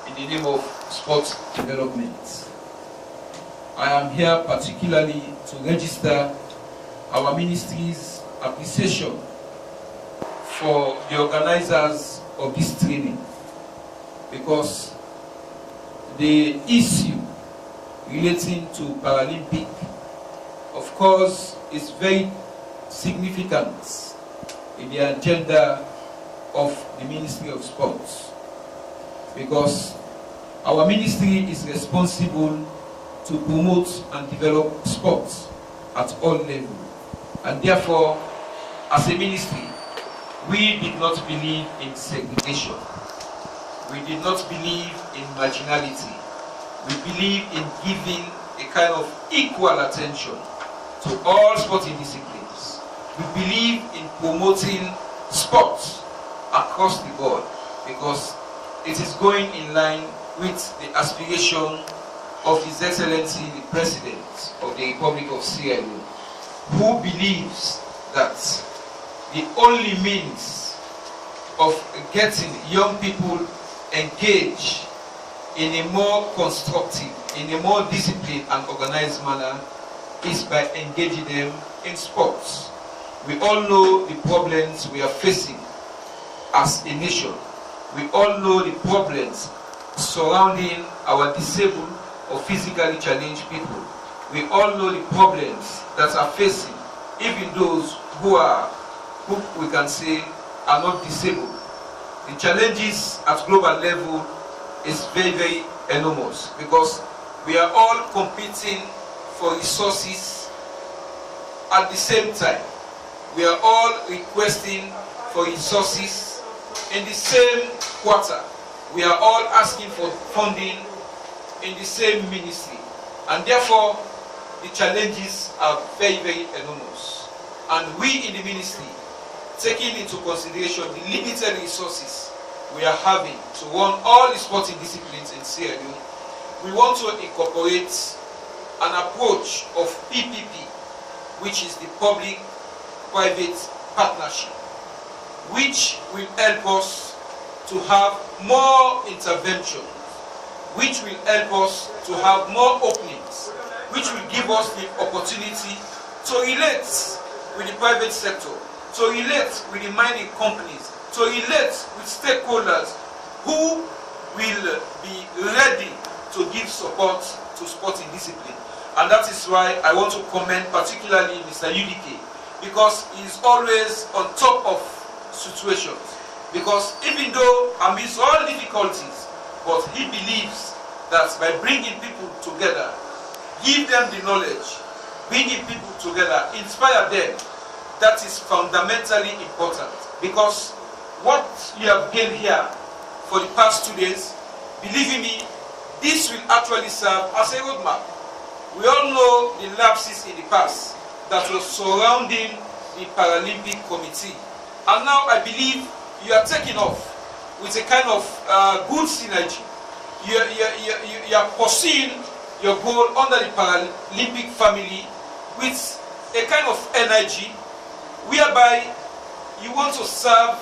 in the name of sports development. I am here particularly to register our ministry's appreciation for the organizers of this training, because the issue relating to Paralympic, of course, is very significant in the agenda of the Ministry of Sports, because our ministry is responsible to promote and develop sports at all levels, and therefore, as a ministry, we did not believe in segregation. We did not believe in marginality. We believe in giving a kind of equal attention to all sporting disciplines. We believe in promoting sports across the board, because it is going in line with the aspiration of His Excellency the President of the Republic of Sierra Leone, who believes that the only means of getting young people engaged in a more constructive, in a more disciplined and organized manner is by engaging them in sports. We all know the problems we are facing as a nation. We all know the problems surrounding our disabled or physically challenged people. We all know the problems that are facing even those who we can say are not disabled. The challenges at global level is very, very enormous, because we are all competing for resources at the same time. We are all requesting for resources in the same quarter. We are all asking for funding in the same ministry, and therefore the challenges are very, very enormous. And we in the ministry, taking into consideration the limited resources we are having to run all the sporting disciplines in Sierra Leone, we want to incorporate an approach of PPP, which is the public-private partnership, which will help us to have more intervention, which will help us to have more openings, which will give us the opportunity to relate with the private sector, to relate with the mining companies, to relate with stakeholders who will be ready to give support to sporting discipline. And that is why I want to commend particularly Mr. UDK, because he is always on top of situations. Because even though amidst all difficulties, but he believes that by bringing people together, give them the knowledge, bringing people together, inspire them, that is fundamentally important. Because what you have gained here for the past 2 days, believe me, this will actually serve as a roadmap. We all know the lapses in the past that was surrounding the Paralympic Committee. And now I believe you are taking off with a kind of good synergy. You are pursuing your goal under the Paralympic family with a kind of energy whereby you want to serve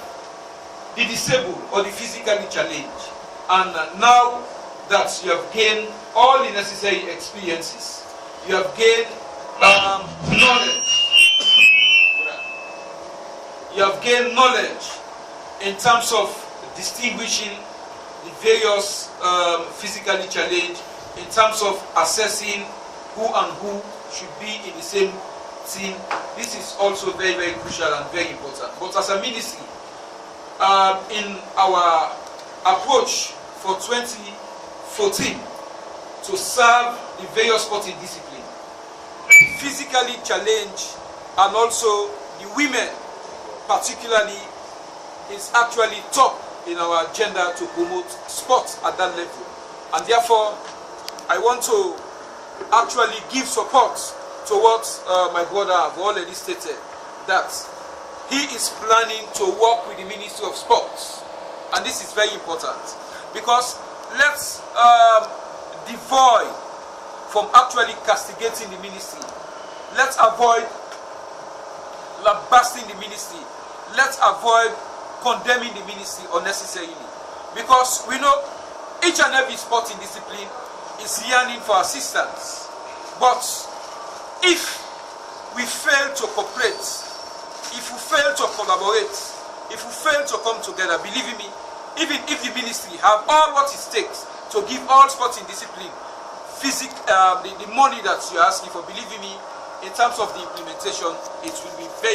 the disabled or the physically challenged. And now that you have gained all the necessary experiences, you have gained knowledge. You have gained knowledge in terms of distinguishing the various physically challenged, in terms of assessing who and who should be in the same team. This is also very, very crucial and very important. But as a ministry, in our approach for 2014 to serve the various sporting disciplines, the physically challenged and also the women particularly is actually top in our agenda to promote sports at that level. And therefore, I want to actually give support to what my brother have already stated, that he is planning to work with the Ministry of Sports. And this is very important, because let's devoid from actually castigating the ministry. Let's avoid lambasting the ministry. Let's avoid condemning the ministry unnecessarily. Because we know Each and every sporting discipline is yearning for assistance. But if we fail to cooperate, if we fail to collaborate, if we fail to come together, believe me, even if the ministry have all what it takes to give all sporting discipline the money that you're asking for, believe me, in terms of the implementation, it will be very